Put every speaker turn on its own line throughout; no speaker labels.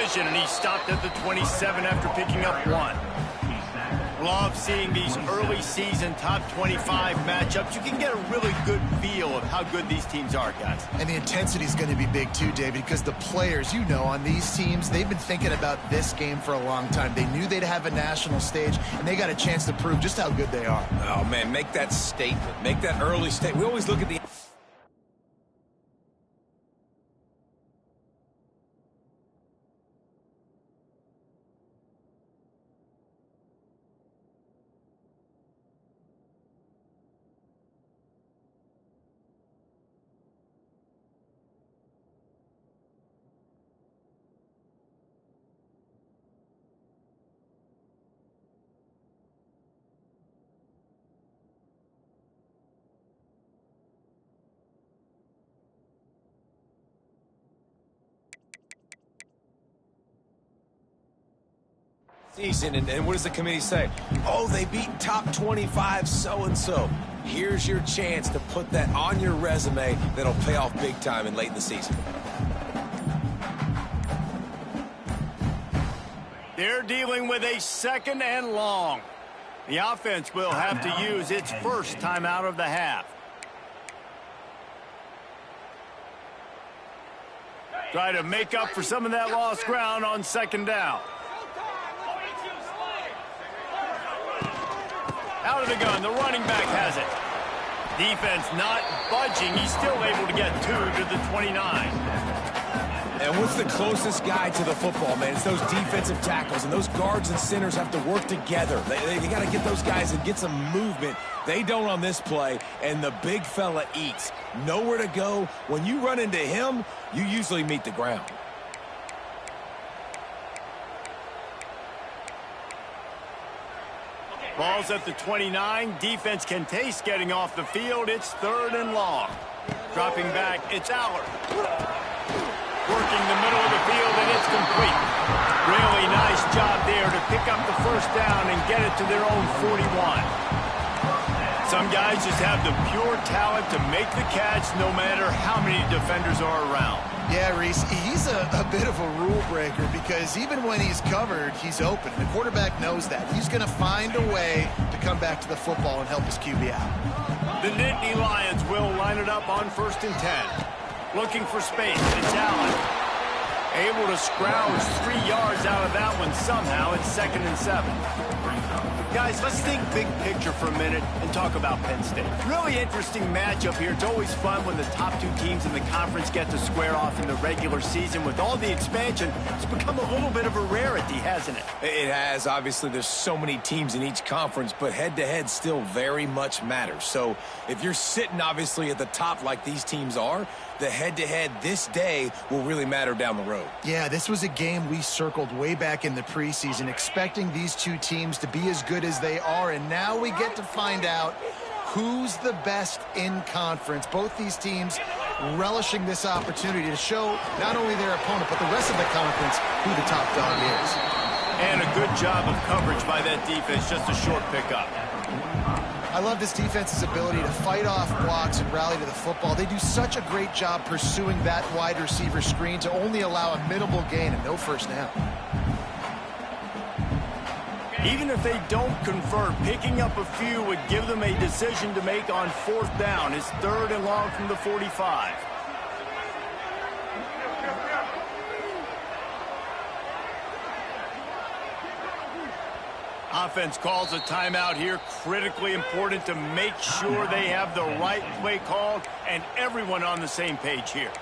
collision, and he stopped at the 27 after picking up 1. Love seeing these early season top 25 matchups. You can get a really good feel of how good these teams are, guys.
And the intensity is going to be big too, David, because the players, you know, on these teams, they've been thinking about this game for a long time. They knew they'd have a national stage, and they got a chance to prove just how good they are.
Oh, man, make that statement. Make that early statement. We always look at the... season, and what does the committee say? Oh, they beat top 25 so-and-so. Here's your chance to put that on your resume that'll pay off big time and late in the season.
They're dealing with a 2nd and long. The offense will have to use its first timeout of the half. Try to make up for some of that lost ground on 2nd down. Out of the gun, the running back has it. Defense not budging. He's still able to get 2 to the 29.
And what's the closest guy to the football, man? It's those defensive tackles, and those guards and centers have to work together. They got to get those guys and get some movement. They don't on this play, and the big fella eats. Nowhere to go. When you run into him, you usually meet the ground.
Ball's at the 29. Defense can taste getting off the field. It's 3rd and long. Dropping back, it's Allard. Working the middle of the field, and it's complete. Really nice job there to pick up the 1st down and get it to their own 41. Some guys just have the pure talent to make the catch no matter how many defenders are around.
Yeah, Reese, he's a bit of a rule breaker because even when he's covered, he's open. The quarterback knows that. He's going to find a way to come back to the football and help his QB out.
The Nittany Lions will line it up on 1st and 10. Looking for space. It's Allen. Able to scrounge 3 yards out of that one somehow. It's 2nd and 7. Guys, let's think big picture for a minute and talk about Penn State. Really interesting matchup here. It's always fun when the top 2 teams in the conference get to square off in the regular season. With all the expansion, it's become a little bit of a rarity, hasn't it?
It has. Obviously, there's so many teams in each conference, but head-to-head still very much matters. So if you're sitting, obviously, at the top like these teams are, the head-to-head this day will really matter down the road.
Yeah, this was a game we circled way back in the preseason, expecting these 2 teams to be as good as they are, and now we get to find out who's the best in conference. Both these teams relishing this opportunity to show not only their opponent, but the rest of the conference who the top dog is.
And a good job of coverage by that defense, just a short pickup.
I love this defense's ability to fight off blocks and rally to the football. They do such a great job pursuing that wide receiver screen to only allow a minimal gain and no 1st down.
Even if they don't convert, picking up a few would give them a decision to make on 4th down. It's 3rd and long from the 45. Offense calls a timeout here. Critically important to make sure they have the right play called and everyone on the same page here.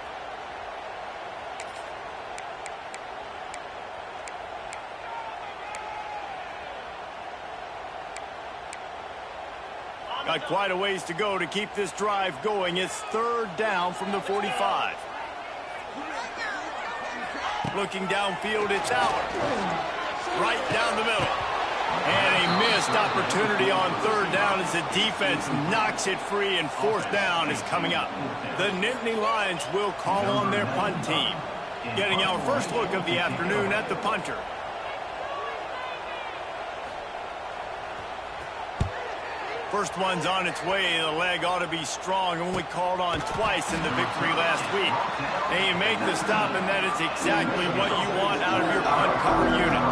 Got quite a ways to go to keep this drive going. It's 3rd down from the 45. Looking downfield, it's Allard. Right down the middle. And a missed opportunity on 3rd down as the defense knocks it free, and 4th down is coming up. The Nittany Lions will call on their punt team. Getting our first look of the afternoon at the punter. First one's on its way. The leg ought to be strong. Only called on twice in the victory last week. And you make the stop, and that is exactly what you want out of your punt cover unit.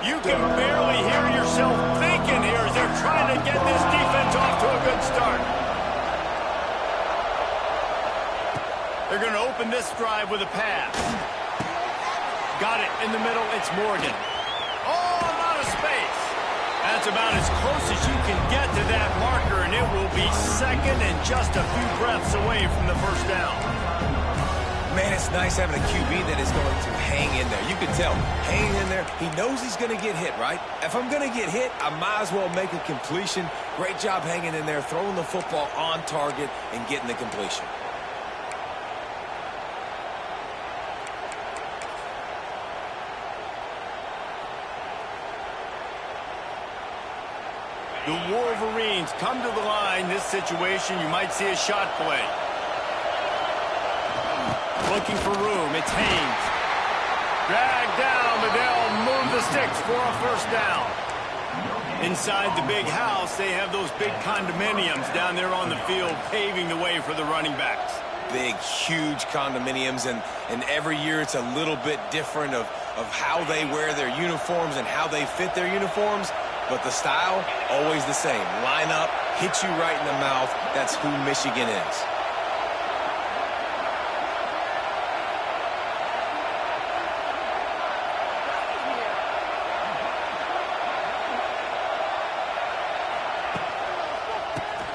You can barely hear yourself thinking here as they're trying to get this defense off to a good start. They're going to open this drive with a pass. Got it in the middle. It's Morgan. Oh, I'm out of space. That's about as close as you can get to that marker, and it will be second and just a few breaths away from the first down.
Man, it's nice having a QB that is going to hang in there. You can tell, hanging in there, he knows he's going to get hit, right? If I'm going to get hit, I might as well make a completion. Great job hanging in there, throwing the football on target and getting the completion.
The Wolverines come to the line. This situation, you might see a shot play. Looking for room. It's Haynes. Dragged down, but they'll move the sticks for a first down. Inside the big house, they have those big condominiums down there on the field, paving the way for the running backs.
Big, huge condominiums, and every year it's a little bit different of how they wear their uniforms and how they fit their uniforms. But the style, always the same. Line up, hit you right in the mouth. That's who Michigan is.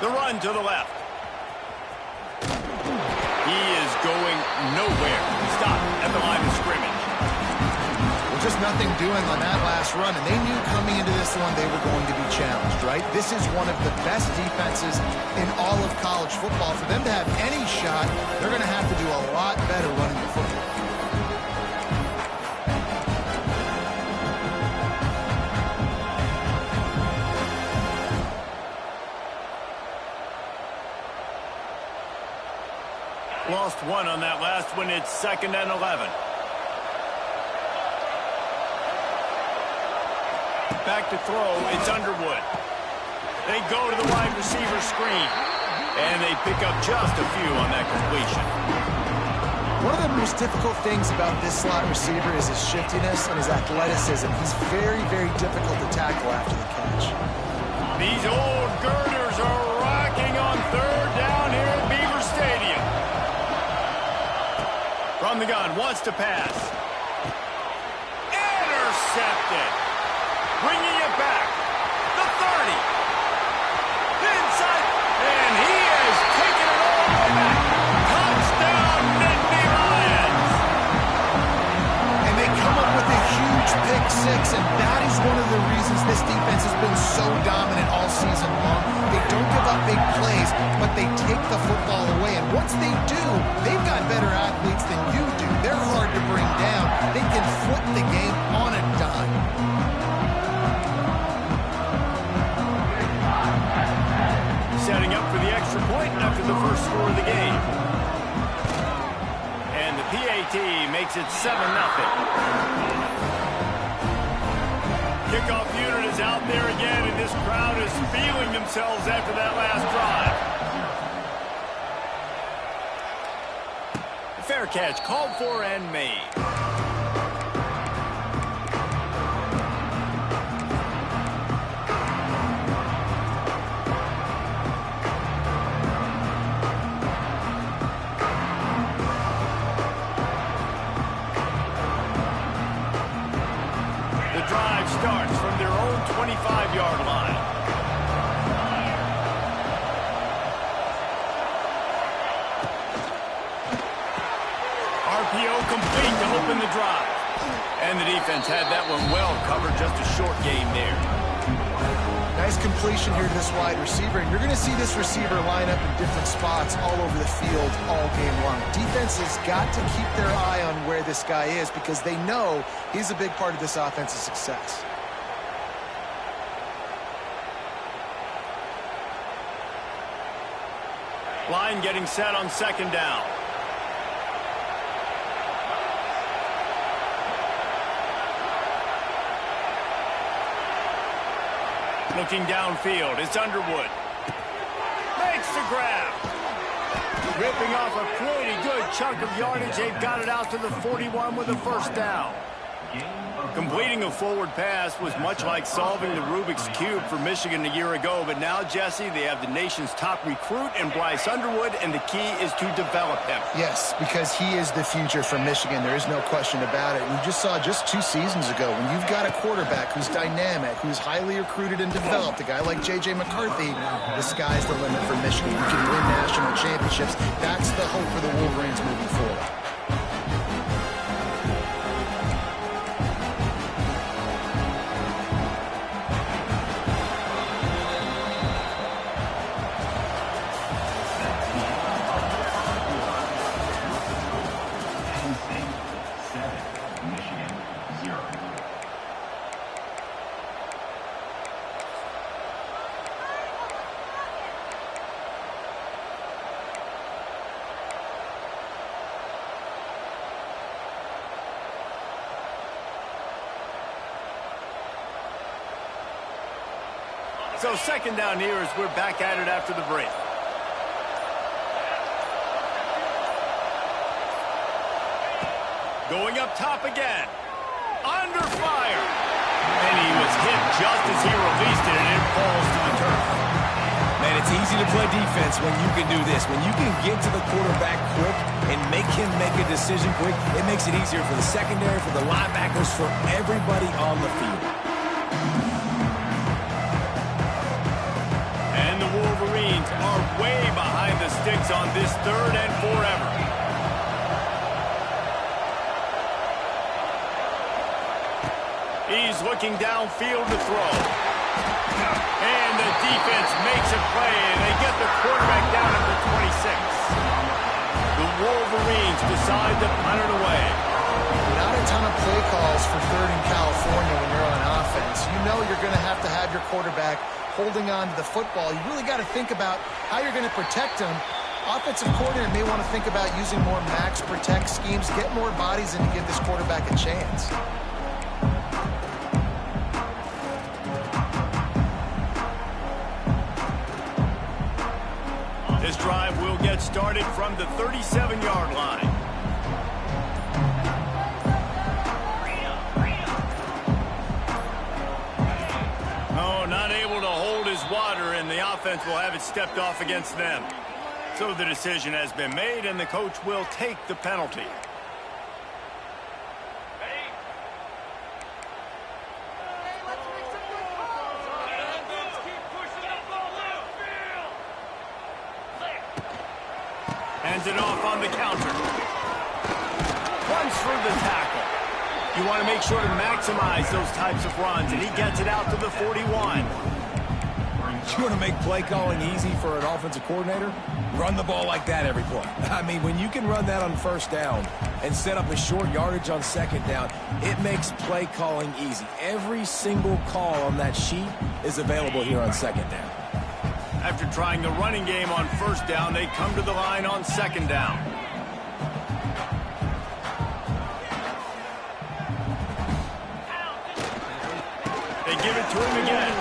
The run to the left. He is going nowhere. Stop at the line of scrimmage.
Just nothing doing on that last run, and they knew coming into this one they were going to be challenged, right? This is one of the best defenses in all of college football. For them to have any shot, they're going to have to do a lot better running the football.
Lost one on that last one. It's 2nd and 11. Back to throw. It's Underwood. They go to the wide receiver screen. And they pick up just a few on that completion.
One of the most difficult things about this slot receiver is his shiftiness and his athleticism. He's very, very difficult to tackle after the catch.
These old girders are rocking on 3rd down here at Beaver Stadium. From the gun, wants to pass. Intercepted. Bringing it back. The 30. Inside. And he has taken it all the way back. Touchdown, Nittany Lions.
And they come up with a huge pick six, and that is one of the reasons this defense has been so dominant all season long. They don't give up big plays, but they take the football away. And once they do, they've got better athletes than you do. They're hard to bring down. They can flip the game on a dime.
Setting up for the extra point after the first score of the game. And the PAT makes it 7-0. Kickoff unit is out there again, and this crowd is feeling themselves after that last drive. Fair catch called for and made. Starts from their own 25-yard line. RPO complete to open the drive. And the defense had that one well covered. Just a short game there.
Nice completion here to this wide receiver, and you're going to see this receiver line up in different spots all over the field all game long. Defense has got to keep their eye on where this guy is because they know he's a big part of this offense's success.
Line getting set on second down. Looking downfield, it's Underwood. Makes the grab. Ripping off a pretty good chunk of yardage. They've got it out to the 41 with a first down. Completing a forward pass was much like solving the Rubik's Cube for Michigan a year ago, but now, Jesse, they have the nation's top recruit in Bryce Underwood, and the key is to develop him.
Yes, because he is the future for Michigan. There is no question about it. We just saw just 2 seasons ago when you've got a quarterback who's dynamic, who's highly recruited and developed, a guy like J.J. McCarthy, the sky's the limit for Michigan. You can win national championships. That's the hope for the Wolverines moving forward.
So second down here as we're back at it after the break. Going up top again. Under fire. And he was hit just as he released it, and it falls to the turf.
Man, it's easy to play defense when you can do this. When you can get to the quarterback quick and make him make a decision quick, it makes it easier for the secondary, for the linebackers, for everybody on the field.
Wolverines are way behind the sticks on this third and forever. He's looking downfield to throw. And the defense makes a play, and they get the quarterback down at the 26. The Wolverines decide to punt it away.
Not a ton of play calls for third in California when you're on offense. You know you're going to have your quarterback holding on to the football. You really got to think about how you're going to protect him. Offensive coordinator may want to think about using more max protect schemes, get more bodies in to give this quarterback a chance.
This drive will get started from the 37-yard line. Not able to hold his water, and the offense will have it stepped off against them. So the decision has been made, and the coach will take the penalty. Hands it off on the counter. Runs for the tackle. You want to make sure to maximize those types of runs, and he gets it out to the 41.
You want to make play calling easy for an offensive coordinator? Run the ball like that every play. I mean, when you can run that on first down and set up a short yardage on second down, it makes play calling easy. Every single call on that sheet is available here on second down.
After trying the running game on first down, they come to the line on second down. They give it to him again.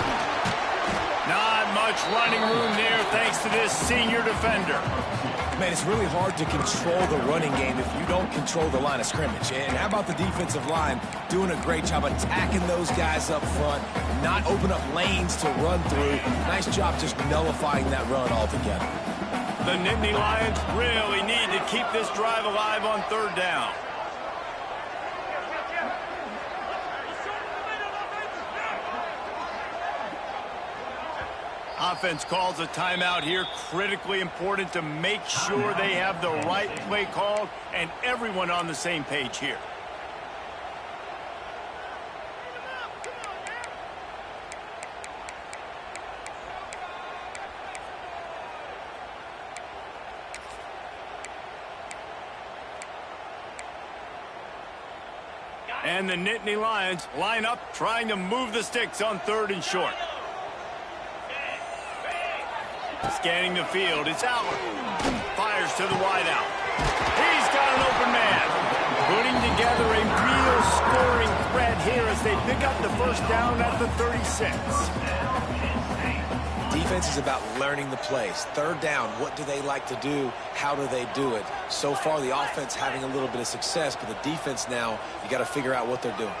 Not much running room there thanks to this senior defender.
Man, it's really hard to control the running game if you don't control the line of scrimmage. And how about the defensive line doing a great job attacking those guys up front, not open up lanes to run through. Nice job just nullifying that run altogether.
The Nittany Lions really need to keep this drive alive on third down. Offense calls a timeout here. Critically important to make sure they have the right play called and everyone on the same page here. And the Nittany Lions line up trying to move the sticks on third and short. Scanning the field, it's Allen. Fires to the wideout. He's got an open man. Putting together a real scoring threat here as they pick up the first down at the 36.
Defense is about learning the plays. Third down, what do they like to do? How do they do it? So far, the offense having a little bit of success, but the defense now, you got to figure out what they're doing.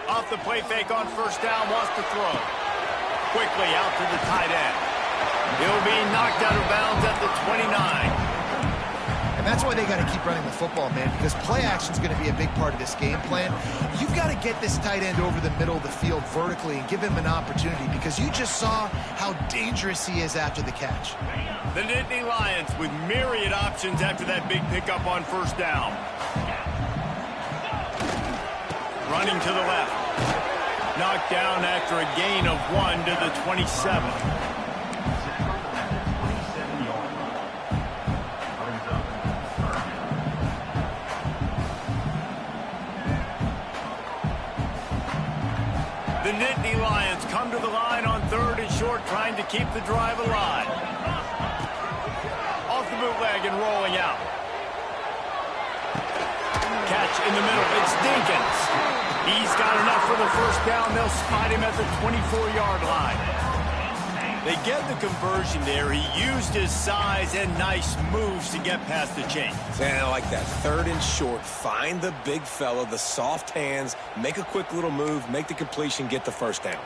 Off the play fake on first down, wants to throw. Quickly out to the tight end. He'll be knocked out of bounds at the 29.
And that's why they got to keep running the football, man, because play action is going to be a big part of this game plan. You've got to get this tight end over the middle of the field vertically and give him an opportunity, because you just saw how dangerous he is after the catch.
The Nittany Lions with myriad options after that big pickup on first down. Running to the left. Knocked down after a gain of 1 to the 27. The Nittany Lions come to the line on third and short, trying to keep the drive alive. Off the bootleg and rolling out. Catch in the middle. It's Dinkins. He's got enough for the first down. They'll spot him at the 24-yard line. They get the conversion there. He used his size and nice moves to get past the chain.
Yeah, I like that. Third and short. Find the big fella, the soft hands, make a quick little move, make the completion, get the first down.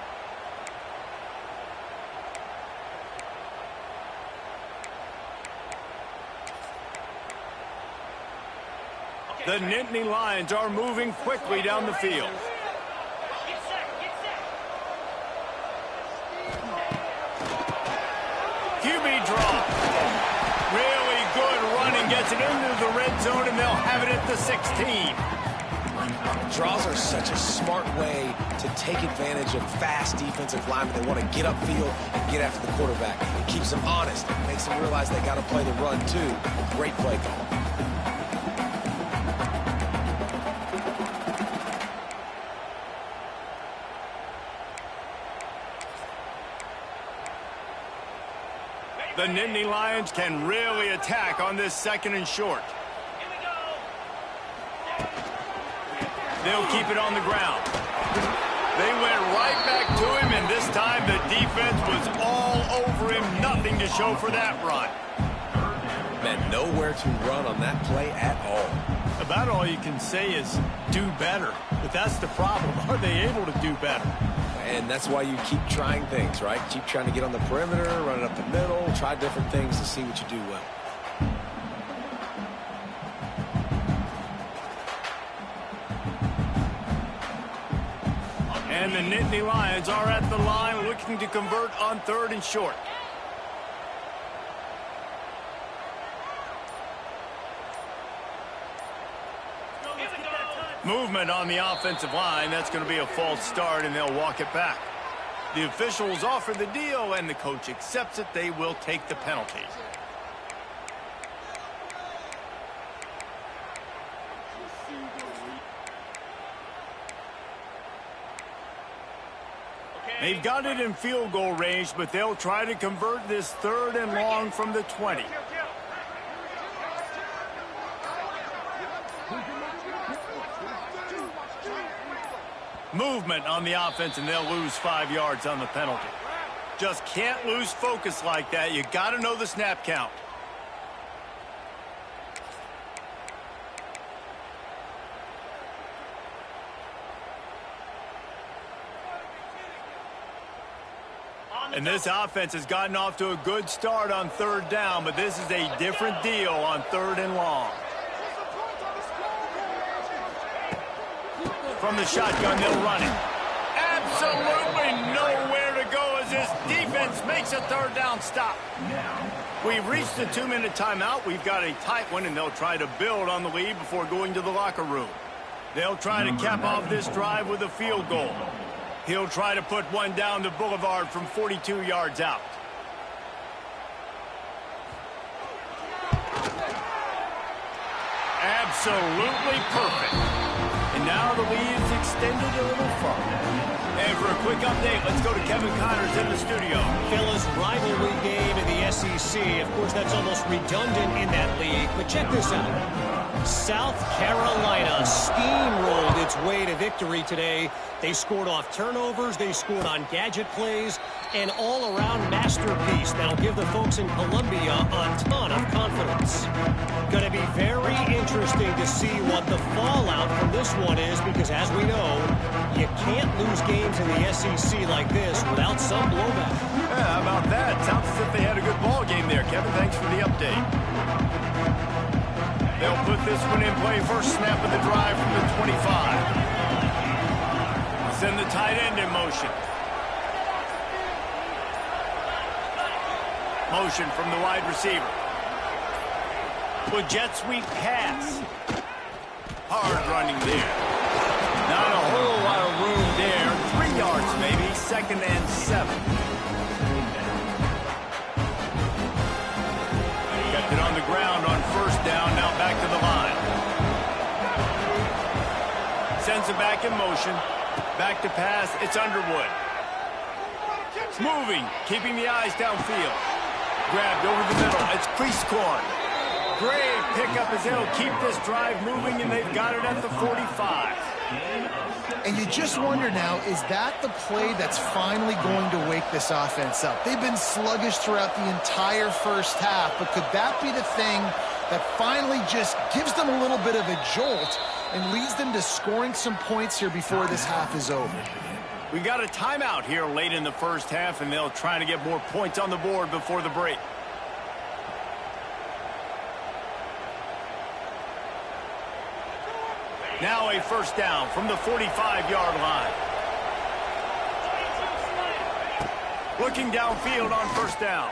The Nittany Lions are moving quickly down the field. QB draw. Really good running. Gets it into the red zone, and they'll have it at the 16.
Draws are such a smart way to take advantage of fast defensive linemen. They want to get upfield and get after the quarterback. It keeps them honest. It makes them realize they got to play the run, too. Great play call.
The Nittany Lions can really attack on this second and short. They'll keep it on the ground. They went right back to him, and this time the defense was all over him. Nothing to show for that run.
Man, nowhere to run on that play at all.
About all you can say is do better. But that's the problem. Are they able to do better?
And that's why you keep trying things, right? Keep trying to get on the perimeter, run it up the middle, try different things to see what you do well.
And the Nittany Lions are at the line looking to convert on third and short. Movement on the offensive line. That's going to be a false start, and they'll walk it back. The officials offer the deal, and the coach accepts it. They will take the penalty. They've got it in field goal range, but they'll try to convert this third and long from the 20. Movement on the offense, and they'll lose 5 yards on the penalty. Just can't lose focus like that. You got to know the snap count. And this offense has gotten off to a good start on third down, but this is a different deal on third and long. From the shotgun, they'll run it. Absolutely nowhere to go as this defense makes a third down stop. We've reached the 2-minute timeout. We've got a tight one, and they'll try to build on the lead before going to the locker room. They'll try to cap off this drive with a field goal. He'll try to put one down the boulevard from 42 yards out. Absolutely perfect. And now the lead is extended a little further. And for a quick update, let's go to Kevin Connors in the studio.
Phil's rivalry game in the SEC. Of course, that's almost redundant in that league. But check this out. South Carolina steamrolled its way to victory today. They scored off turnovers, they scored on gadget plays, an all-around masterpiece that'll give the folks in Columbia a ton of confidence. Going to be very interesting to see what the fallout from this one is, because as we know, you can't lose games in the SEC like this without some blowback.
Yeah, how about that? Sounds as if they had a good ball game there, Kevin. Thanks for the update. They'll put this one in play. First snap of the drive from the 25. Send the tight end in motion. Motion from the wide receiver. With jet sweep pass. Hard running there. Not a whole lot of room there. 3 yards maybe. 2nd and 7. Kept it on the ground on first down. Now back to the line. Sends it back in motion. Back to pass. It's Underwood. Moving. Keeping the eyes downfield. Grabbed over the middle. It's Priestcorn. Great pickup as they'll keep this drive moving, and they've got it at the 45.
And you just wonder now, is that the play that's finally going to wake this offense up? They've been sluggish throughout the entire first half, but could that be the thing that finally just gives them a little bit of a jolt and leads them to scoring some points here before this half is over?
We got a timeout here late in the first half, and they'll try to get more points on the board before the break. Now a first down from the 45-yard line. Looking downfield on first down.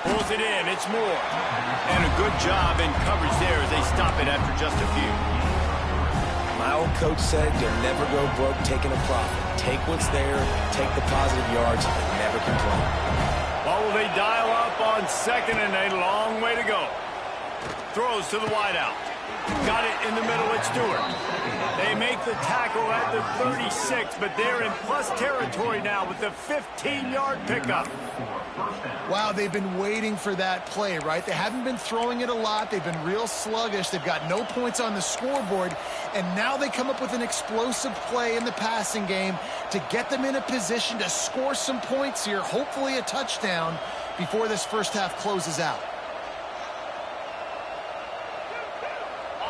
Pulls it in. It's Moore. And a good job in coverage there as they stop it after just a few.
My old coach said you'll never go broke taking a profit. Take what's there, take the positive yards, and never complain.
Well, will they dial up on 2nd and a long way to go. Throws to the wideout. Got it in the middle at Stewart. They make the tackle at the 36, but they're in plus territory now with the 15-yard pickup.
Wow, they've been waiting for that play, right? They haven't been throwing it a lot. They've been real sluggish. They've got no points on the scoreboard, and now they come up with an explosive play in the passing game to get them in a position to score some points here, hopefully a touchdown, before this first half closes out.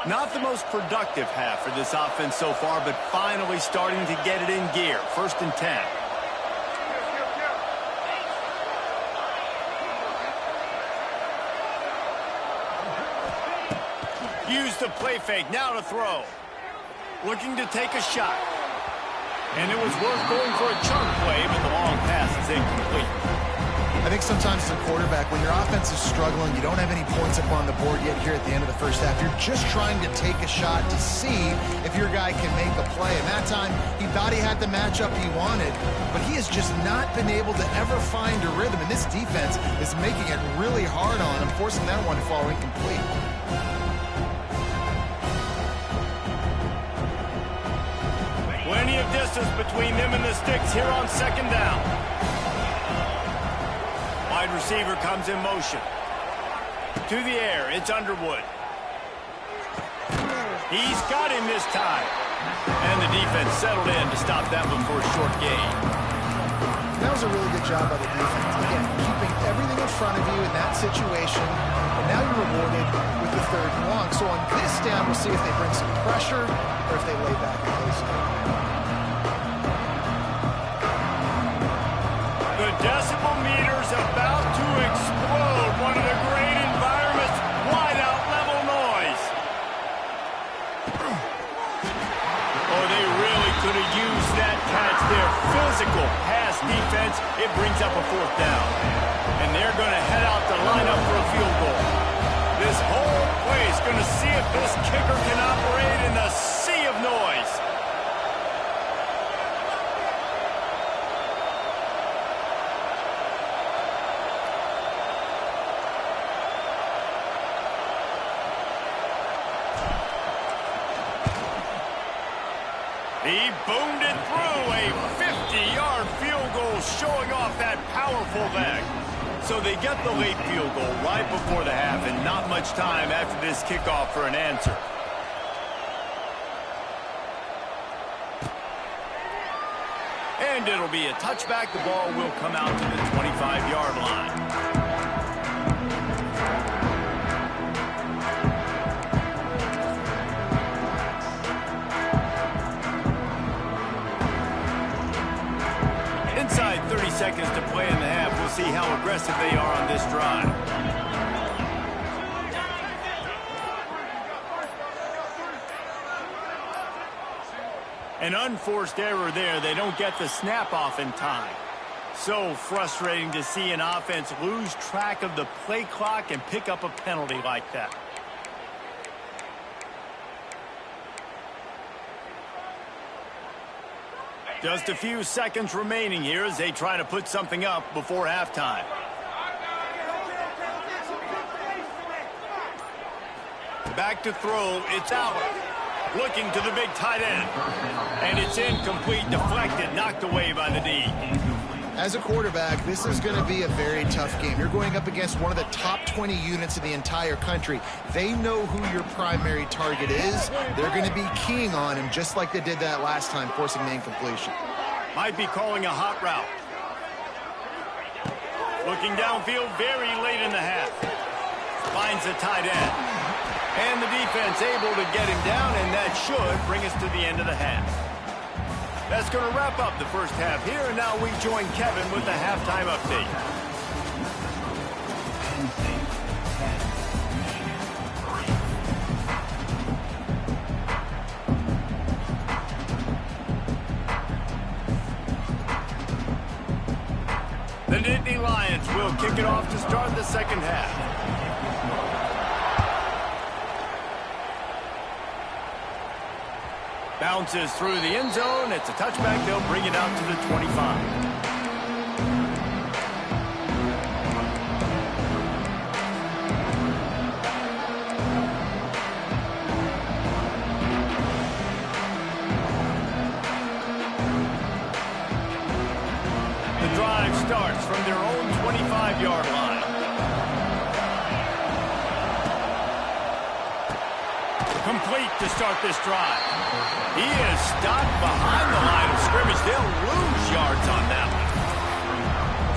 Not the most productive half for this offense so far, but finally starting to get it in gear. 1st and 10. Use the play fake. Now to throw. Looking to take a shot. And it was worth going for a chunk play, but the long pass is incomplete.
I think sometimes as a quarterback, when your offense is struggling, you don't have any points up on the board yet here at the end of the first half. You're just trying to take a shot to see if your guy can make a play. And that time, he thought he had the matchup he wanted, but he has just not been able to ever find a rhythm. And this defense is making it really hard on him, forcing that one to fall incomplete.
Plenty of distance between them and the sticks here on 2nd down. Wide receiver comes in motion. To the air, it's Underwood. He's got him this time. And the defense settled in to stop that one for a short gain.
That was a really good job by the defense. Again, keeping everything in front of you in that situation. And now you're rewarded with the 3rd and long. So on this down, we'll see if they bring some pressure or if they lay back and play some.
The decibel meter's about to explode. One of the great environments. Wide out level noise. Oh, they really could have used that catch there. Physical pass defense. It brings up a 4th down. And they're going to head out to line up for a field goal. This whole play is going to see if this kicker can operate in the sea of noise. He boomed it through. A 50-yard field goal showing off that powerful leg. So they get the late field goal right before the half, and not much time after this kickoff for an answer. And it'll be a touchback. The ball will come out to the 25-yard line. Inside 30 seconds to play in the half. We'll see how aggressive they are on this drive. An unforced error there. They don't get the snap off in time. So frustrating to see an offense lose track of the play clock and pick up a penalty like that. Just a few seconds remaining here as they try to put something up before halftime. Back to throw. It's out. Looking to the big tight end. And it's incomplete, deflected, knocked away by the D.
As a quarterback, this is going to be a very tough game. You're going up against one of the top 20 units in the entire country. They know who your primary target is. They're going to be keying on him just like they did that last time, forcing the incompletion.
Might be calling a hot route. Looking downfield very late in the half. Finds the tight end. And the defense able to get him down, and that should bring us to the end of the half. That's going to wrap up the first half here, and now we join Kevin with the halftime update. The Nittany Lions will kick it off to start the second half. Bounces through the end zone. It's a touchback. They'll bring it out to the 25. The drive starts from their own 25-yard line. Complete to start this drive. He is stopped behind the line of scrimmage. They'll lose yards on that one.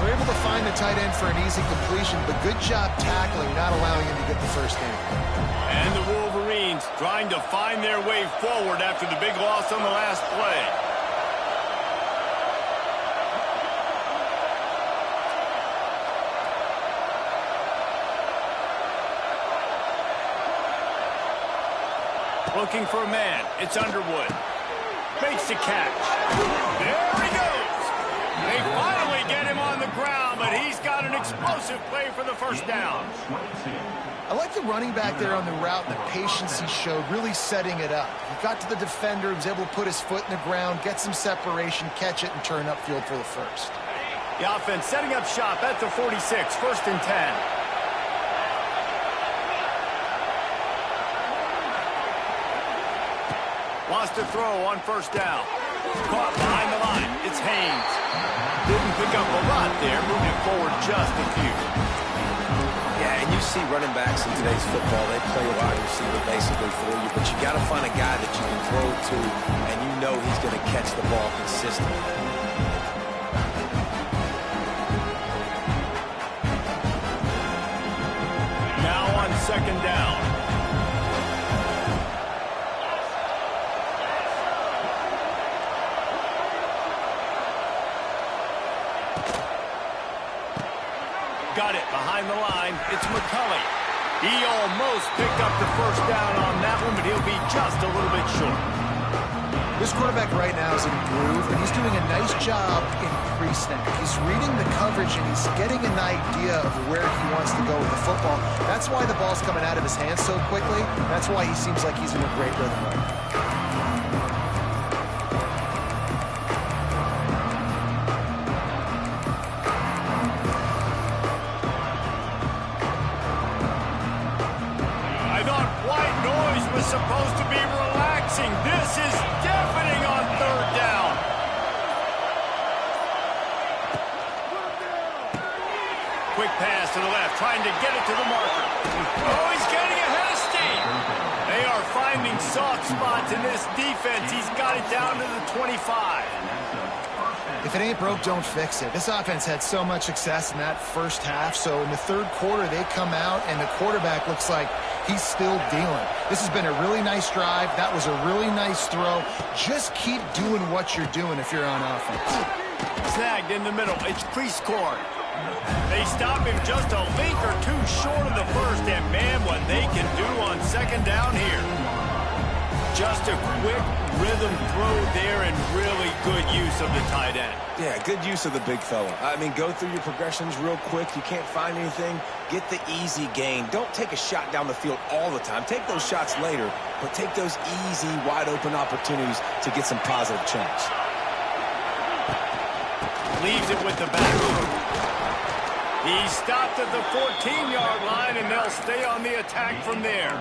They're able to find the tight end for an easy completion, but good job tackling, not allowing him to get the first down.
And the Wolverines trying to find their way forward after the big loss on the last play. Looking for a man. It's Underwood. Makes the catch. There he goes. They finally get him on the ground, but he's got an explosive play for the first down.
I like the running back there on the route and the patience he showed, really setting it up. He got to the defender, he was able to put his foot in the ground, get some separation, catch it, and turn upfield for the first.
The offense setting up shop at the 46, first and 10. Wants to throw on first down. Caught behind the line. It's Haynes. Didn't pick up a lot there. Moving forward just a few.
Yeah, and you see running backs in today's football, they play a wide receiver basically for you, but you got to find a guy that you can throw to, and you know he's going to catch the ball consistently.
Now on second down. Got it behind the line. It's McCulley. He almost picked up the first down on that one, but he'll be just a little bit short.
This quarterback right now is in a groove, and he's doing a nice job in pre-snap. He's reading the coverage, and he's getting an idea of where he wants to go with the football. That's why the ball's coming out of his hands so quickly. That's why he seems like he's in a great rhythm right now.
Supposed to be relaxing. This is deafening on third Quick pass to the left, trying to get it to the marker. Oh, he's getting ahead of steam. They are finding soft spots in this defense. He's got it down to the 25.
If it ain't broke, don't fix it. This offense had so much success in that first half, so in the third quarter, they come out, and the quarterback looks like he's still dealing. This has been a really nice drive. That was a really nice throw. Just keep doing what you're doing if you're on offense.
Snagged in the middle. It's crease court. They stop him just a link or two short of the first, and man, what they can do on second down here. Just a quick rhythm throw there and really good use of the tight end.
Yeah, good use of the big fella. I mean, go through your progressions real quick. You can't find anything. Get the easy gain. Don't take a shot down the field all the time. Take those shots later, but take those easy, wide-open opportunities to get some positive chunks.
Leaves it with the back. He stopped at the 14-yard line, and they'll stay on the attack from there.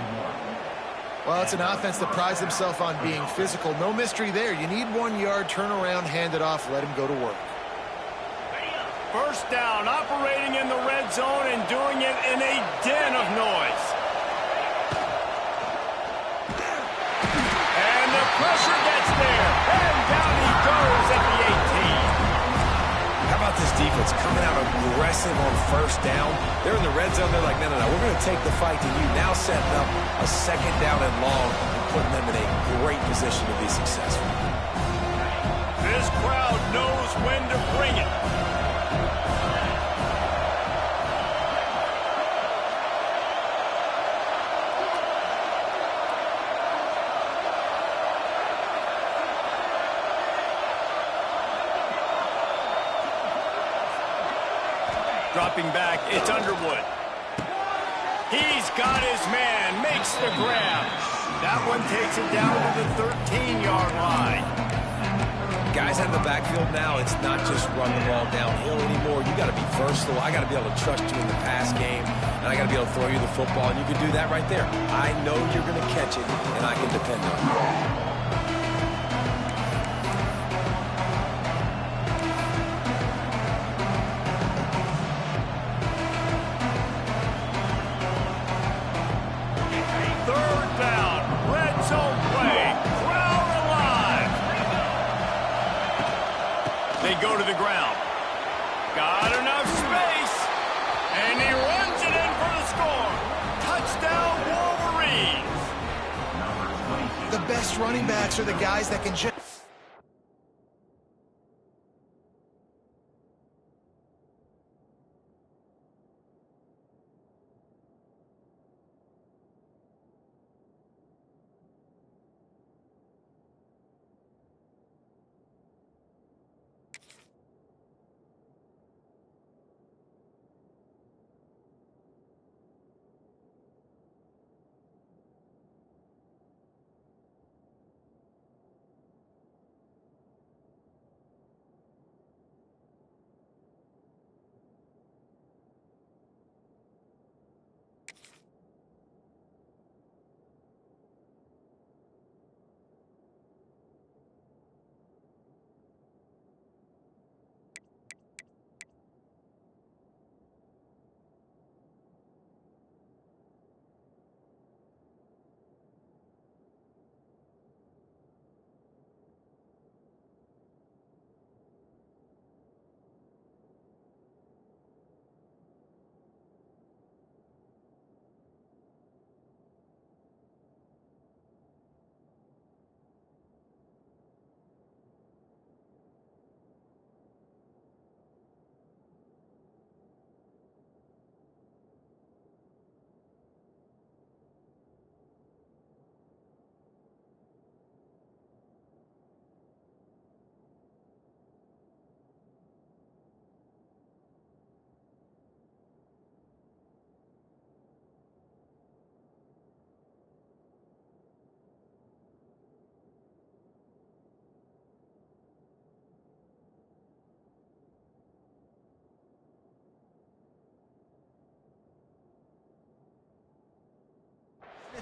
Well, it's an offense that prides themselves on being physical. No mystery there. You need 1 yard, turn around, hand it off, let him go to work.
First down, operating in the red zone and doing it in a den of noise. And the pressure gets there. And down he goes at the 18.
How about this defense coming out aggressive on first down? They're in the red zone. They're like, no, we're going to take the fight to you. Now setting up a second down and long and putting them in a great position to be successful.
This crowd knows when to bring it. Dropping back, it's Underwood. He's got his man, makes the grab. That one takes it down to the 13-yard line.
Guys out in the backfield now, it's not just run the ball downhill anymore. You got to be versatile. I got to be able to trust you in the pass game, and I got to be able to throw you the football, and you can do that right there. I know you're going to catch it, and I can depend on you.
Go to the ground. Got enough space. And he runs it in for the score. Touchdown, Wolverines.
The best running backs are the guys that can just...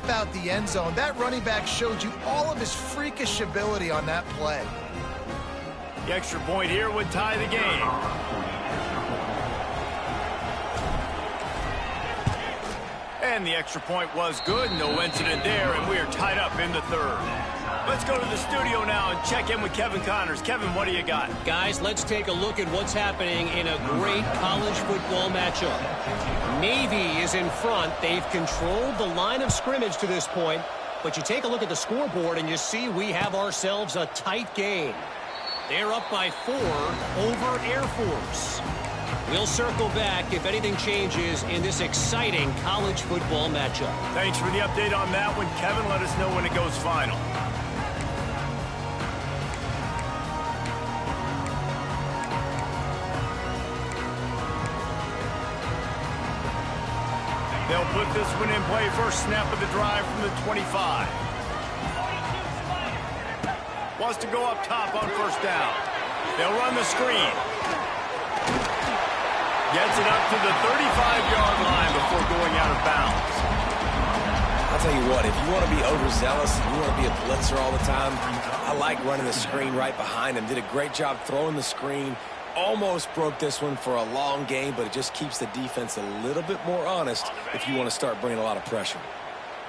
out the end zone. That running back showed you all of his freakish ability on that play.
The extra point here would tie the game. And the extra point was good. No incident there, and we are tied up in the third. Let's go to the studio now and check in with Kevin Connors. Kevin, what do you got?
Guys, let's take a look at what's happening in a great college football matchup. Navy is in front. They've controlled the line of scrimmage to this point. But you take a look at the scoreboard, and you see we have ourselves a tight game. They're up by 4 over Air Force. We'll circle back if anything changes in this exciting college football matchup.
Thanks for the update on that one, Kevin. Let us know when it goes final. They'll put this one in play. First snap of the drive from the 25. Wants to go up top on first down. They'll run the screen. Gets it up to the 35-yard line before going out of bounds.
I'll tell you what, if you want to be overzealous and you want to be a blitzer all the time, I like running the screen right behind him. Did a great job throwing the screen. Almost broke this one for a long game, but it just keeps the defense a little bit more honest if you want to start bringing a lot of pressure.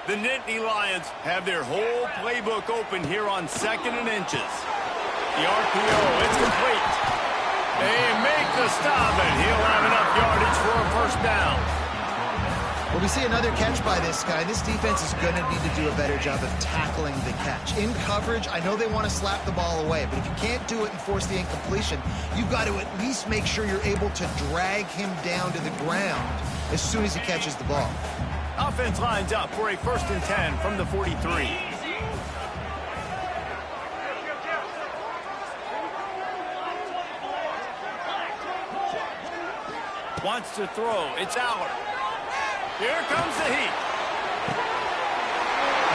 The Nittany Lions have their whole playbook open here on 2nd and inches. The RPO, it's complete. They make the stop, and he'll have enough yardage for a first down.
Well, we see another catch by this guy. This defense is going to need to do a better job of tackling the catch. In coverage, I know they want to slap the ball away, but if you can't do it and force the incompletion, you've got to at least make sure you're able to drag him down to the ground as soon as he catches the ball.
Offense lines up for a 1st and 10 from the 43. Wants to throw. It's Allard. Here comes the heat.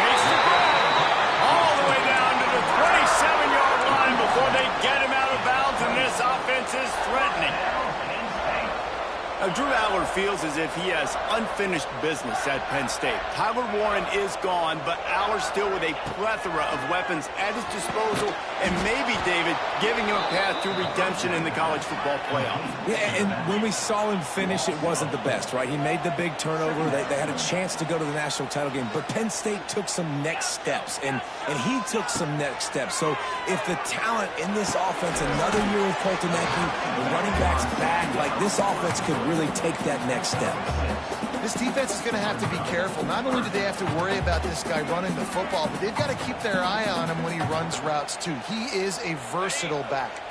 Makes the grab. All the way down to the 27-yard line before they get him out of bounds, and this offense is threatening. Now, Drew Allard feels as if he has unfinished business at Penn State. Tyler Warren is gone, but Allard still with a plethora of weapons at his disposal, and maybe, David, giving him a path to redemption in the college football playoff.
Yeah, and when we saw him finish, it wasn't the best, right? He made the big turnover. They had a chance to go to the national title game, but Penn State took some next steps, and he took some next steps. So if the talent in this offense, another year with Colton Eckey, the running backs back, like this offense could really take that next step.
This defense is going to have to be careful. Not only do they have to worry about this guy running the football, but they've got to keep their eye on him when he runs routes, too. He is a versatile back.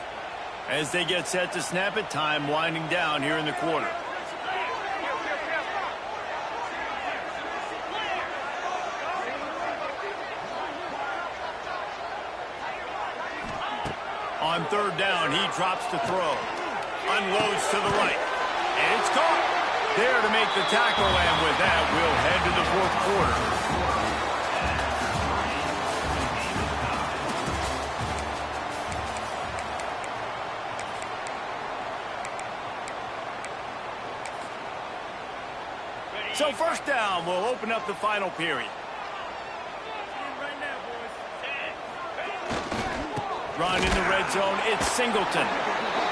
As they get set to snap it, time winding down here in the quarter. On 3rd down, he drops to throw. Unloads to the right. And it's caught. There to make the tackle, and with that, we'll head to the 4th quarter. So 1st down will open up the final period. Run in the red zone, it's Singleton.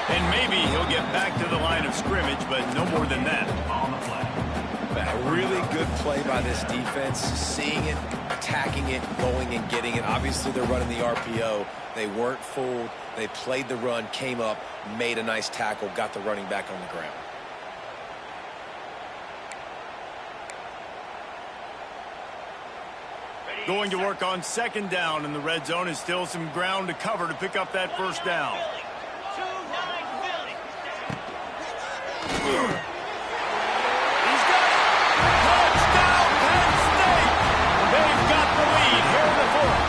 And maybe he'll get back to the line of scrimmage, but no more than that.
A really good play by this defense, seeing it, attacking it, going and getting it. Obviously, they're running the RPO. They weren't fooled. They played the run, came up, made a nice tackle, got the running back on the ground.
Going to work on 2nd down in the red zone, is still some ground to cover to pick up that 1st down. He's got it. Touchdown, Penn State. They've got the lead here in the 4th.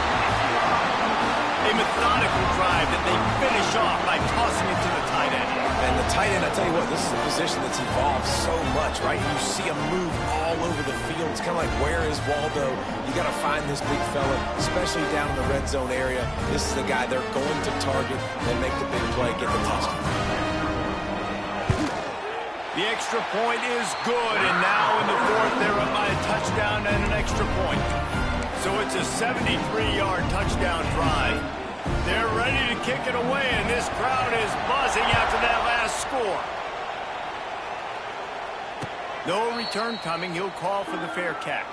A methodical drive that they finish off by tossing it to the tight end.
And the tight end, I tell you what, this is a position that's evolved so much, right? You see him move all over the field. It's kind of like, where is Waldo? You got to find this big fella, especially down in the red zone area. This is the guy they're going to target and make the big play, get the touchdown.
The extra point is good, and now in the 4th, they're up by a touchdown and an extra point. So it's a 73-yard touchdown drive. They're ready to kick it away, and this crowd is buzzing after that last score. No return coming. He'll call for the fair catch.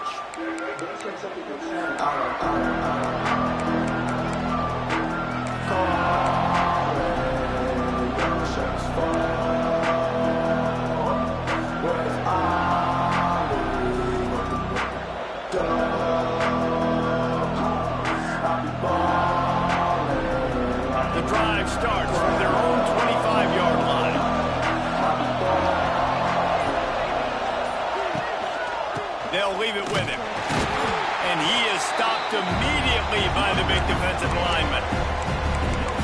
The drive starts from their own 25-yard line. They'll leave it with him. And he is stopped immediately by the big defensive lineman.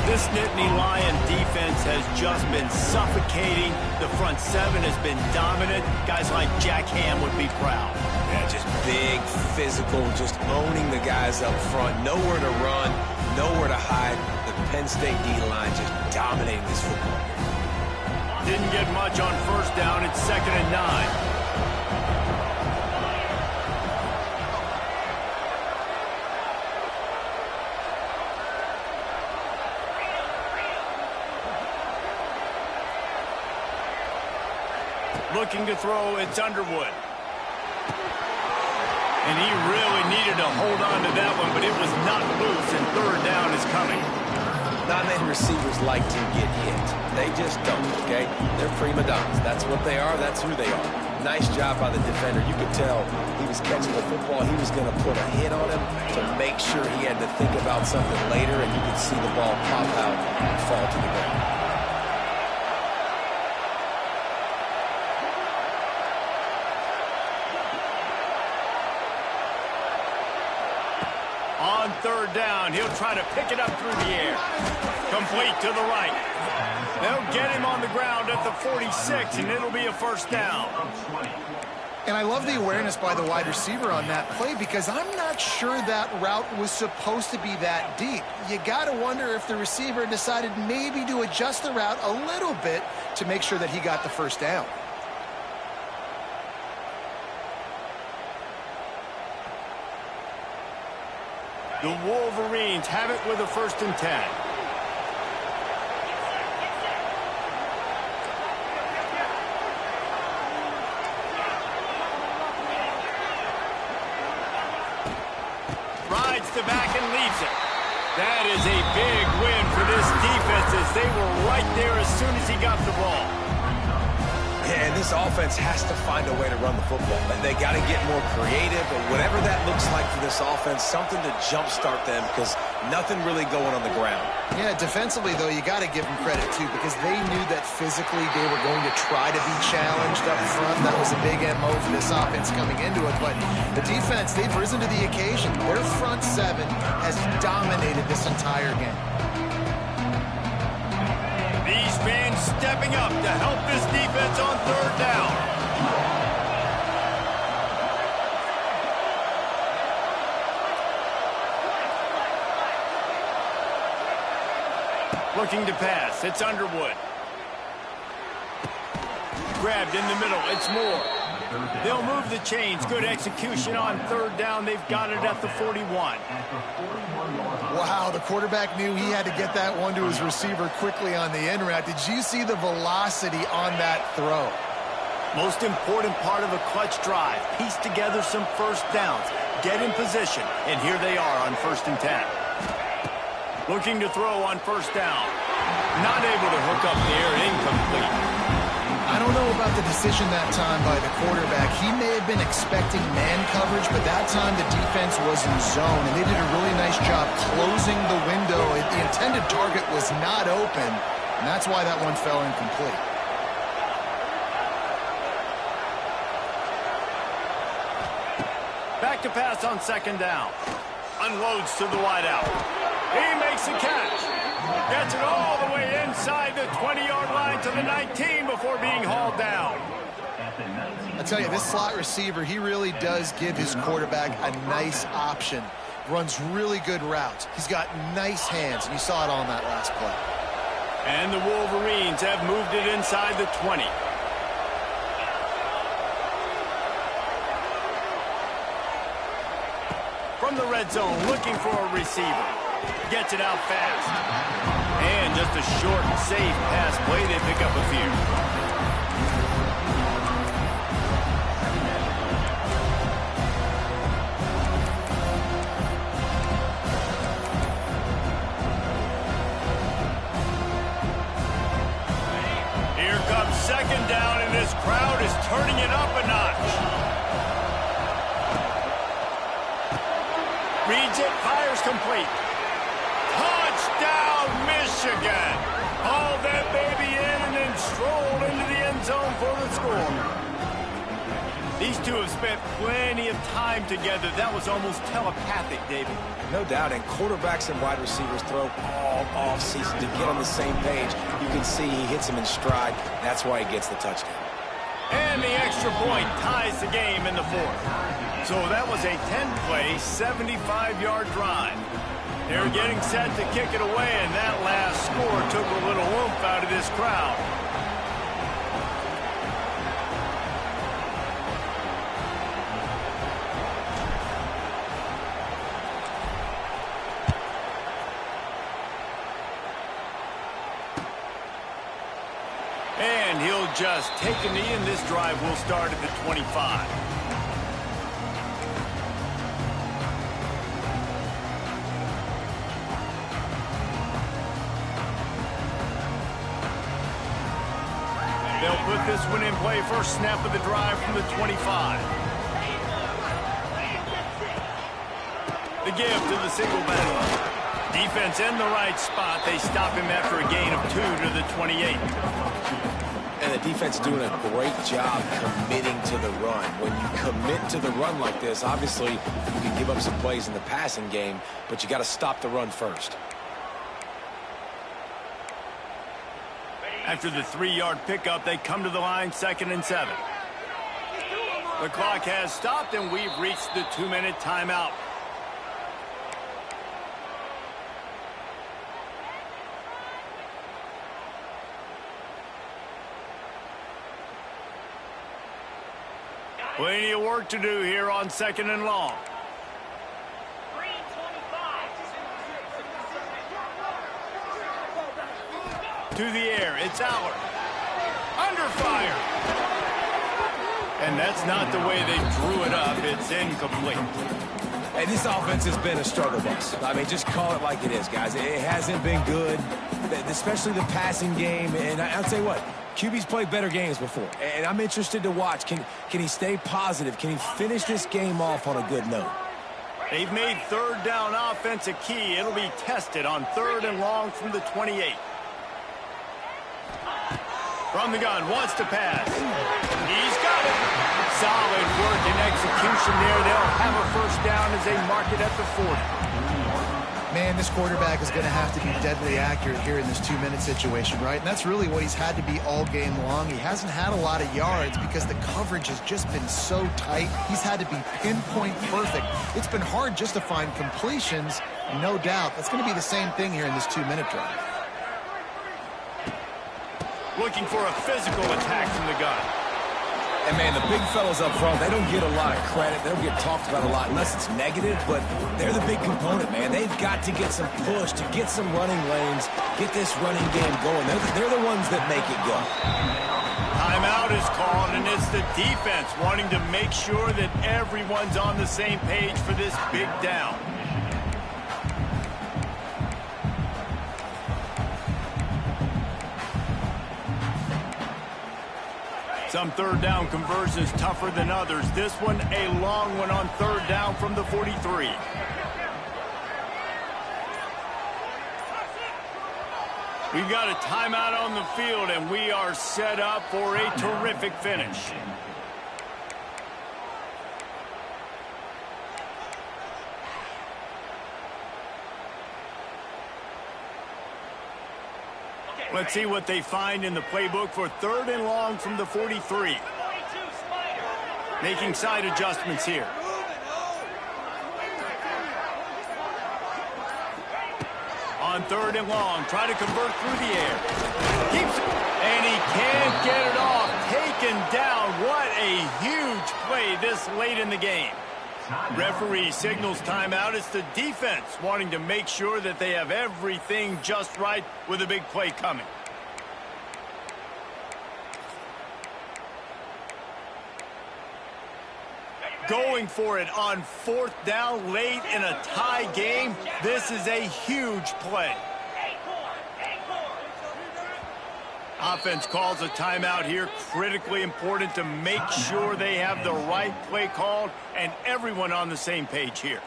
This Nittany Lion defense has just been suffocating. The front seven has been dominant. Guys like Jack Ham would be proud.
Yeah, just big, physical, just owning the guys up front. Nowhere to run, nowhere to hide. The Penn State D-line just dominating this football.
Didn't get much on first down. It's 2nd and 9. Looking to throw, it's Underwood. And he really needed to hold on to that one, but it was not loose, and 3rd down is coming.
Not many receivers like to get hit. They just don't, okay? They're prima donnas. That's what they are. That's who they are. Nice job by the defender. You could tell he was catching the football. He was going to put a hit on him to make sure he had to think about something later, and you could see the ball pop out and fall to the ground.
On 3rd down, he'll try to pick it up through the air. Complete to the right. They'll get him on the ground at the 46, and it'll be a 1st down.
And I love the awareness by the wide receiver on that play because I'm not sure that route was supposed to be that deep. You got to wonder if the receiver decided maybe to adjust the route a little bit to make sure that he got the 1st down.
The Wolverines have it with a 1st and 10. Rides the back and leaves it. That is a big win for this defense as they were right there as soon as he got the ball.
Yeah, and this offense has to find a way to run the football. They got to get more creative, or whatever that looks like for this offense, something to jumpstart them because nothing really going on the ground.
Yeah, defensively, though, you got to give them credit, too, because they knew that physically they were going to try to be challenged up front. That was a big MO for this offense coming into it. But the defense, they've risen to the occasion. Their front seven has dominated this entire game.
These fans stepping up to help this defense on 3rd down. Looking to pass. It's Underwood. Grabbed in the middle. It's Moore. They'll move the chains. Good execution on 3rd down. They've got it at the 41.
Wow, the quarterback knew he had to get that one to his receiver quickly on the in route. Did you see the velocity on that throw?
Most important part of a clutch drive. Piece together some 1st downs. Get in position. And here they are on 1st and 10. Looking to throw on 1st down. Not able to hook up there. Incomplete.
I don't know about the decision that time by the quarterback. He may have been expecting man coverage, but that time the defense was in zone, and they did a really nice job closing the window. The intended target was not open, and that's why that one fell incomplete.
Back to pass on 2nd down. Unloads to the wideout. He makes a catch. Gets it all the way inside the 20-yard line to the 19 before being hauled down.
I tell you, this slot receiver, he really does give his quarterback a nice option. Runs really good routes. He's got nice hands, and you saw it on that last play.
And the Wolverines have moved it inside the 20. From the red zone, looking for a receiver. Gets it out fast. And just a short and safe pass play. They pick up a few. down, and this crowd is turning it up a notch. Reads it, fires complete. Touchdown, Michigan! Hauled that baby in and then strolled into the end zone for the score. These two have spent plenty of time together. That was almost telepathic, David.
No doubt, and quarterbacks and wide receivers throw all off-season to get on the same page. You can see he hits him in stride. That's why he gets the touchdown.
And the extra point ties the game in the fourth. So that was a 10-play, 75-yard drive. They're getting set to kick it away, and that last score took a little oomph out of this crowd. And he'll just take a knee, and this drive will start at the 25. They'll put this one in play. First snap of the drive from the 25. The give to the single back. Defense in the right spot. They stop him after a gain of 2 to the 28.
And the defense is doing a great job committing to the run. When you commit to the run like this, obviously you can give up some plays in the passing game, but you got to stop the run first.
After the 3-yard pickup, they come to the line, 2nd and 7. The clock has stopped, and we've reached the 2-minute timeout. Plenty of work to do here on 2nd and long. To the air, it's Aller. Under fire. And that's not the way they drew it up. It's incomplete.
Hey, this offense has been a struggle bus. I mean, just call it like it is, guys. It hasn't been good, especially the passing game. And I'll tell you what, QB's played better games before. And I'm interested to watch. Can he stay positive? Can he finish this game off on a good note?
They've made 3rd down offense a key. It'll be tested on 3rd and long from the 28. From the gun, wants to pass. He's got it. Solid work and execution there. They'll have a first down as they mark it at the 40.
Man, this quarterback is going to have to be deadly accurate here in this 2-minute situation, right? And that's really what he's had to be all game long. He hasn't had a lot of yards because the coverage has just been so tight. He's had to be pinpoint perfect. It's been hard just to find completions, no doubt. That's going to be the same thing here in this 2-minute drive.
Looking for a physical attack from the gun.
And, man, the big fellas up front, they don't get a lot of credit. They don't get talked about a lot unless it's negative, but they're the big component, man. They've got to get some push, to get some running lanes, get this running game going. They're the ones that make it go.
Timeout is called, and it's the defense wanting to make sure that everyone's on the same page for this big down. Some 3rd down conversions tougher than others. This one, a long one on 3rd down from the 43. We've got a timeout on the field, and we are set up for a terrific finish. Let's see what they find in the playbook for 3rd and long from the 43. Making side adjustments here. On 3rd and long, try to convert through the air. Keeps it, and he can't get it off. Taken down. What a huge play this late in the game. Referee signals timeout. It's the defense wanting to make sure that they have everything just right with a big play coming. Going for it on 4th down late in a tie game. This is a huge play. Offense calls a timeout here. Critically important to make sure they have the right play called and everyone on the same page here.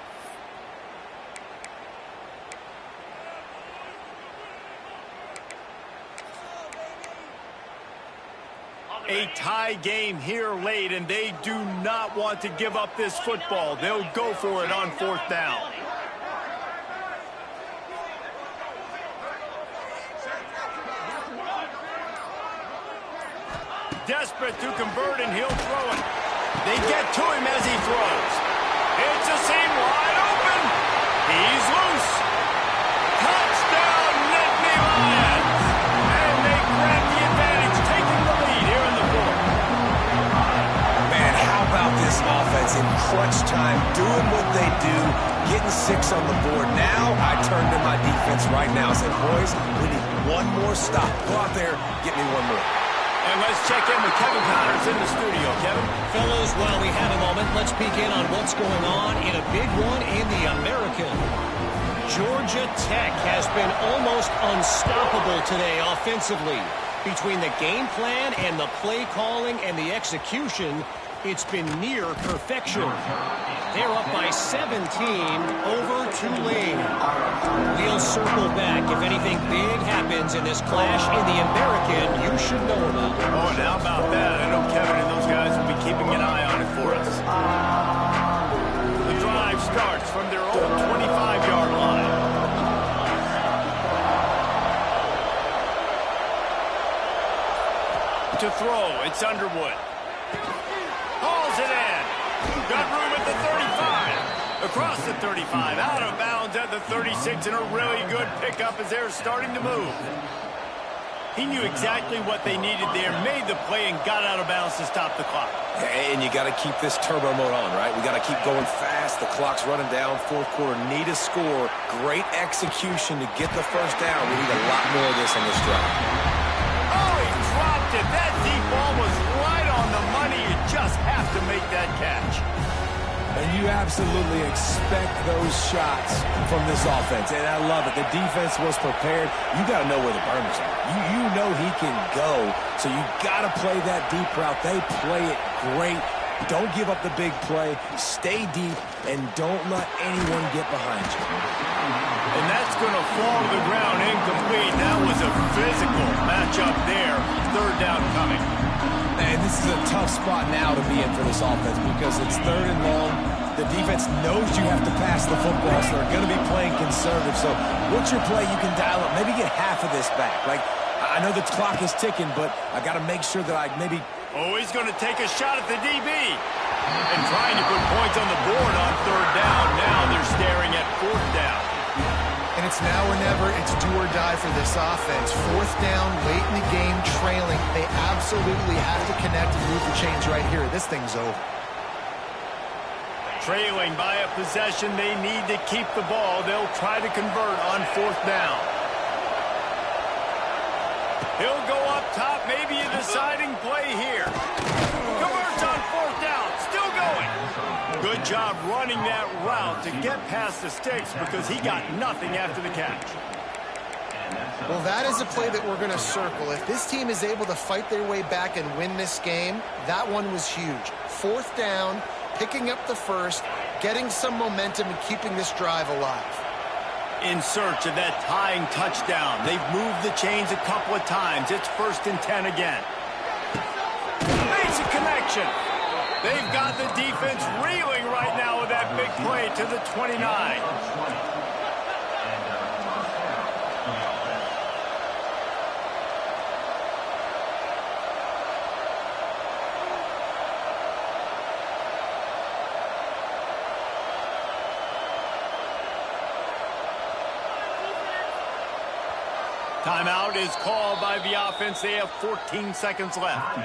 A tie game here late, and they do not want to give up this football. They'll go for it on 4th down. Desperate to convert, and he'll throw it. They get to him as he throws. It's a seam wide open. He's loose. Touchdown, Nittany Lions. And they grab the advantage, taking the lead here in the 4th.
Man, how about this offense in clutch time, doing what they do, getting 6 on the board. Now I turn to my defense right now and say, boys, we need one more stop. Go out there, get me one more.
And let's check in with Kevin Connors in the studio. Kevin?
Fellas, while we have a moment, let's peek in on what's going on in a big one in the American. Georgia Tech has been almost unstoppable today offensively. Between the game plan and the play calling and the execution, it's been near perfection. They're up by 17 over Tulane. We'll circle back. If anything big happens in this clash in the American, you should know about it.
Oh, and how about that? I know Kevin and those guys will be keeping an eye on it for us. The drive starts from their own 25-yard line. To throw, it's Underwood. Hauls it in. Got room at the 35. Across the 35. Out of bounds at the 36. And a really good pickup as they're starting to move. He knew exactly what they needed there. Made the play and got out of bounds to stop the clock.
And you got to keep this turbo mode on, right? We got to keep going fast. The clock's running down. 4th quarter. Need a score. Great execution to get the 1st down. We need a lot more of this on this drive.
Oh, he dropped it. That deep ball was right on the money. You just have to make that catch.
And you absolutely expect those shots from this offense. And I love it. The defense was prepared. You got to know where the burners are. You know he can go. So you got to play that deep route. They play it great. Don't give up the big play. Stay deep and don't let anyone get behind you.
And that's going to fall to the ground incomplete. That was a physical matchup there. 3rd down coming.
And this is a tough spot now to be in for this offense because it's 3rd and long. The defense knows you have to pass the football, so they're going to be playing conservative. So what's your play? You can dial up. Maybe get half of this back. Like, I know the clock is ticking, but I got to make sure that I maybe...
Oh, he's going to take a shot at the DB. And trying to put points on the board on 3rd down. Now they're staring at 4th down.
And it's now or never. It's do or die for this offense. 4th down, late in the game, trailing. They absolutely have to connect and move the chains right here. This thing's over.
Trailing by a possession, they need to keep the ball. They'll try to convert on 4th down. He'll go up top, maybe a deciding play here. Converts on 4th down, still going. Good job running that route to get past the sticks because he got nothing after the catch.
Well, that is a play that we're going to circle. If this team is able to fight their way back and win this game, that one was huge. 4th down, picking up the 1st, getting some momentum and keeping this drive alive.
In search of that tying touchdown. They've moved the chains a couple of times. It's 1st and 10 again. Makes a connection. They've got the defense reeling right now with that big play to the 29. Timeout is called by the offense. They have 14 seconds left.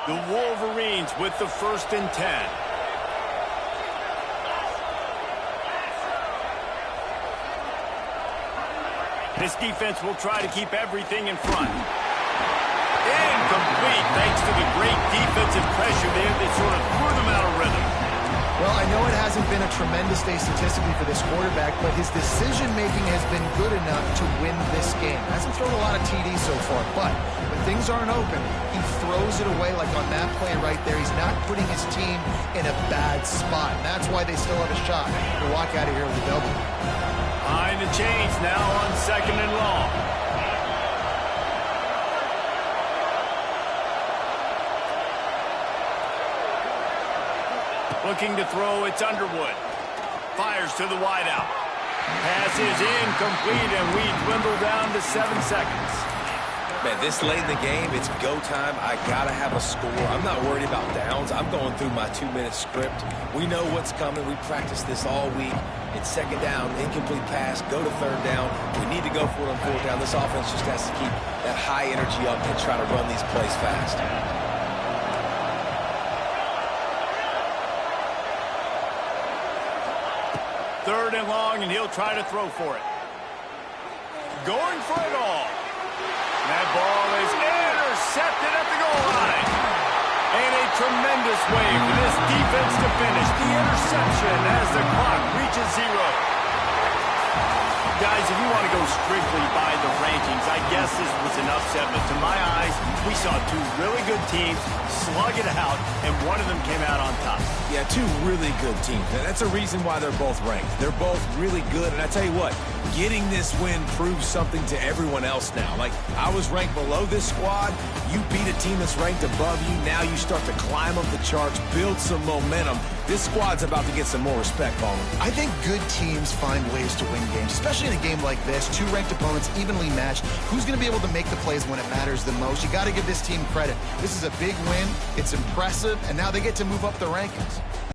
The Wolverines with the 1st and 10. This defense will try to keep everything in front. Incomplete. complete thanks to the great defensive pressure there that sort of threw them out of rhythm.
Well, I know it hasn't been a tremendous day statistically for this quarterback, but his decision-making has been good enough to win this game. Hasn't thrown a lot of TDs so far, but when things aren't open, he throws it away like on that play right there. He's not putting his team in a bad spot, and that's why they still have a shot to walk out of here with a W.
Behind the chains now on 2nd and long. Looking to throw, it's Underwood. Fires to the wideout. Pass is incomplete, and we dwindle down to 7 seconds.
Man, this late in the game, it's go time. I got to have a score. I'm not worried about downs. I'm going through my 2-minute script. We know what's coming. We practiced this all week. It's 2nd down, incomplete pass, go to 3rd down. We need to go for it on 4th down. This offense just has to keep that high energy up and try to run these plays fast.
Third and long, and he'll try to throw for it. Going for it all. That ball is intercepted at the goal line. And a tremendous way for this defense to finish. The interception as the clock reaches 0. Guys, if you want to go strictly by the rankings, I guess this was an upset. But to my eyes, we saw 2 really good teams slug it out, and one of them came out on top.
Yeah, 2 really good teams. And that's a reason why they're both ranked. They're both really good. And I tell you what, getting this win proves something to everyone else now. Like, I was ranked below this squad. You beat a team that's ranked above you. Now you start to climb up the charts, build some momentum. This squad's about to get some more respect on them.
I think good teams find ways to win games, especially in a game like this. 2 ranked opponents evenly matched. Who's going to be able to make the plays when it matters the most? You got to give this team credit. This is a big win. It's impressive, and now they get to move up the rankings.